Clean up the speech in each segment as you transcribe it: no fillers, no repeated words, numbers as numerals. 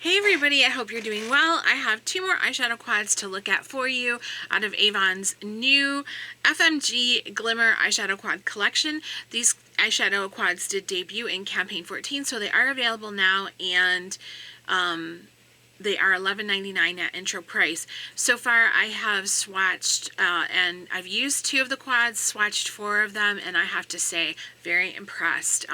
Hey everybody, I hope you're doing well. I have two more eyeshadow quads to look at for you out of Avon's new FMG Glimmer Eyeshadow Quad collection. These eyeshadow quads did debut in campaign 14, so they are available now, and they are $11.99 at intro price. So far I have swatched and I've used two of the quads, swatched four of them, and I have to say, very impressed.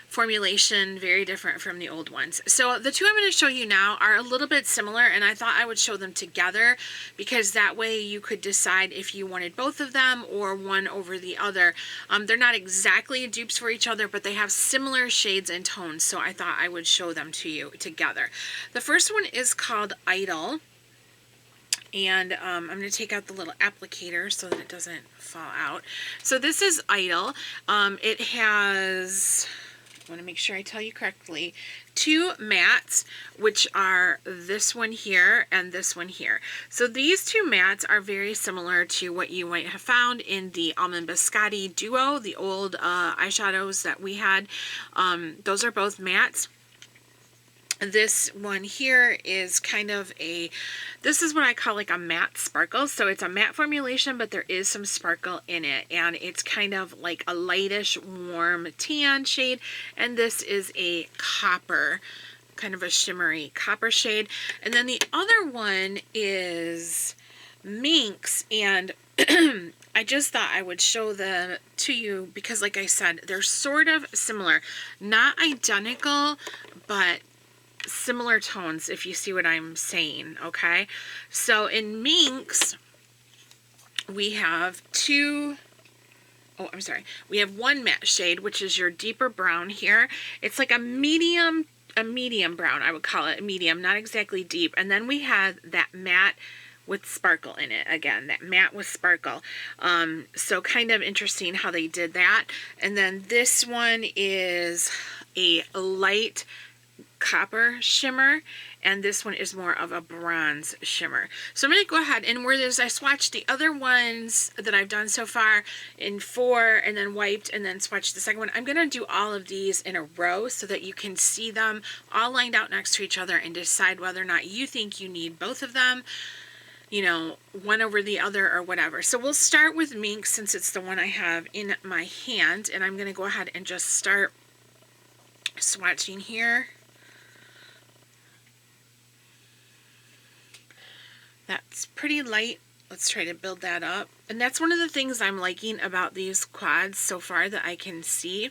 Formulation very different from the old ones. So the two I'm going to show you now are a little bit similar, and I thought I would show them together because that way you could decide if you wanted both of them or one over the other. They're not exactly dupes for each other, but they have similar shades and tones, so I thought I would show them to you together. The first one is called Idol, and I'm going to take out the little applicator so that it doesn't fall out. So this is Idol. It has, I want to make sure I tell you correctly, two mattes, which are this one here and this one here. So these two mattes are very similar to what you might have found in the Almond Biscotti Duo, the old eyeshadows that we had. Those are both mattes. This one here is kind of this is what I call like a matte sparkle. So it's a matte formulation, but there is some sparkle in it, and it's kind of like a lightish warm tan shade, and this is a copper, kind of a shimmery copper shade. And then the other one is Minx, and I just thought I would show them to you because, like I said, they're sort of similar, not identical, but similar tones, if you see what I'm saying. Okay, so in Minx we have we have one matte shade, which is your deeper brown here. It's like a medium brown, I would call it, medium, not exactly deep. And then we have that matte with sparkle in it, again, that matte with sparkle. So kind of interesting how they did that. And then this one is a light copper shimmer, and this one is more of a bronze shimmer. So I'm going to go ahead, and whereas I swatched the other ones that I've done so far in 4 and then wiped and then swatched the second one, I'm going to do all of these in a row so that you can see them all lined out next to each other and decide whether or not you think you need both of them, you know, one over the other or whatever. So we'll start with Minx since it's the one I have in my hand, and I'm going to go ahead and just start swatching here. That's pretty light. Let's try to build that up. And that's one of the things I'm liking about these quads so far that I can see,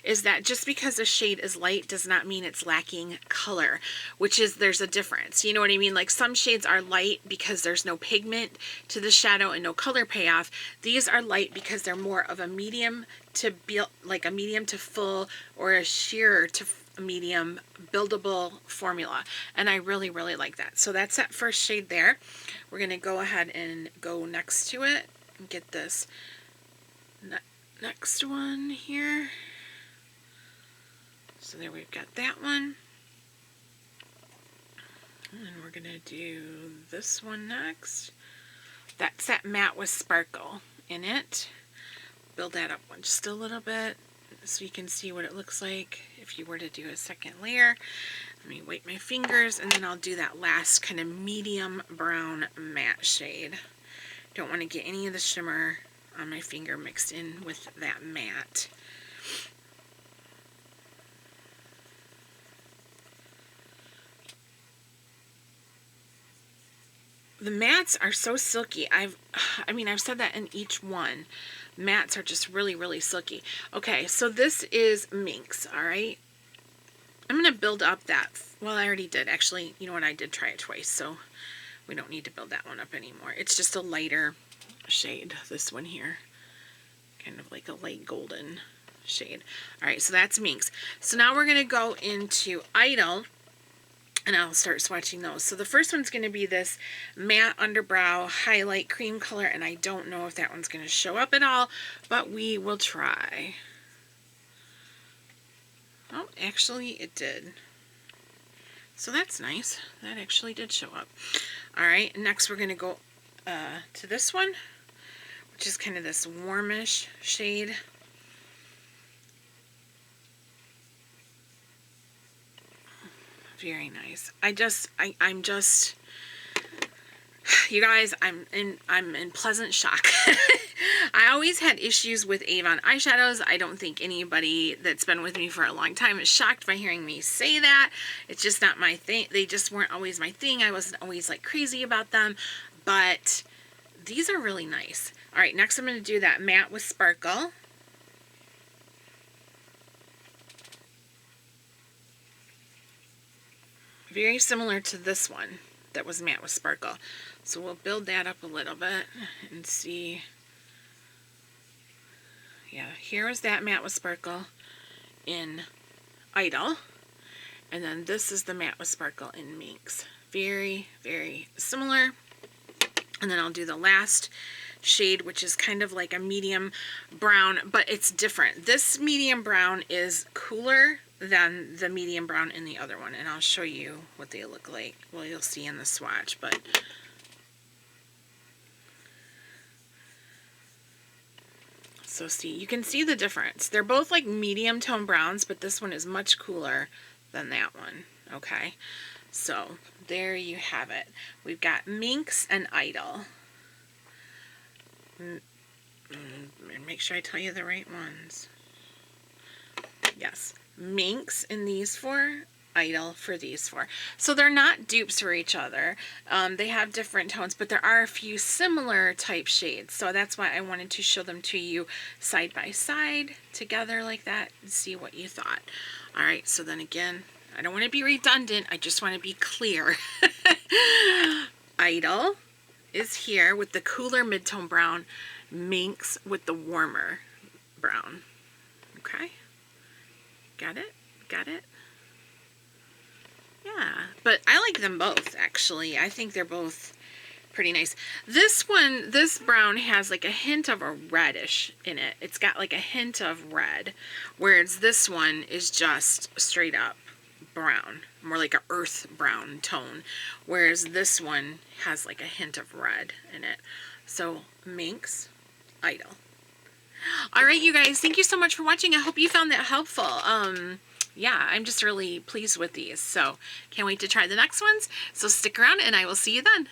is that just because a shade is light does not mean it's lacking color, which is, there's a difference. You know what I mean? Like some shades are light because there's no pigment to the shadow and no color payoff. These are light because they're more of a medium to build, like a medium to full or a sheer to medium buildable formula, and I really like that. So that's that first shade there. We're going to go ahead and go next to it and get this next one here. So there, we've got that one, and we're going to do this one next. That's that matte with sparkle in it. Build that up one just a little bit so you can see what it looks like if you were to do a second layer. Let me wipe my fingers, and then I'll do that last kind of medium brown matte shade. Don't want to get any of the shimmer on my finger mixed in with that matte. The mattes are so silky. I've said that in each one. Mattes are just really silky. Okay, so this is Minx, all right? I'm going to build up that. Well, I already did. Actually, you know what? I did try it twice, so we don't need to build that one up anymore. It's just a lighter shade, this one here. Kind of like a light golden shade. All right, so that's Minx. So now we're going to go into Idol, and I'll start swatching those. So the first one's going to be this matte underbrow highlight cream color, and I don't know if that one's going to show up at all, but we will try. Oh, actually it did. So that's nice. That actually did show up. All right, next we're going to go to this one, which is kind of this warmish shade. Very nice. I'm just, you guys, I'm in pleasant shock. I always had issues with Avon eyeshadows. I don't think anybody that's been with me for a long time is shocked by hearing me say that. It's just not my thing. They just weren't always my thing. I wasn't always like crazy about them, but these are really nice. All right, next I'm going to do that matte with sparkle. Very similar to this one that was matte with sparkle. So we'll build that up a little bit and see. Yeah, here is that matte with sparkle in Idol. And then this is the matte with sparkle in Minx. Very, very similar. And then I'll do the last shade, which is kind of like a medium brown, but it's different. This medium brown is cooler than the medium brown in the other one. And I'll show you what they look like. Well, you'll see in the swatch, but so see, you can see the difference. They're both like medium tone browns, but this one is much cooler than that one. Okay, so there you have it. We've got Minx and Idol. Make sure I tell you the right ones. Yes, Minx in these four, Idol for these four. So they're not dupes for each other. They have different tones, but there are a few similar type shades. So that's why I wanted to show them to you side by side together like that and see what you thought. All right, so then again, I don't want to be redundant. I just want to be clear. Idol is here with the cooler mid-tone brown. Minx with the warmer brown. Okay? Got it? Got it? Yeah, but I like them both, actually. I think they're both pretty nice. This one, this brown has like a hint of a reddish in it. It's got like a hint of red, whereas this one is just straight up brown, more like a earth brown tone, whereas this one has like a hint of red in it. So, Minx, Idol. All right, you guys, thank you so much for watching. I hope you found that helpful. Yeah, I'm just really pleased with these. So can't wait to try the next ones. So stick around and I will see you then.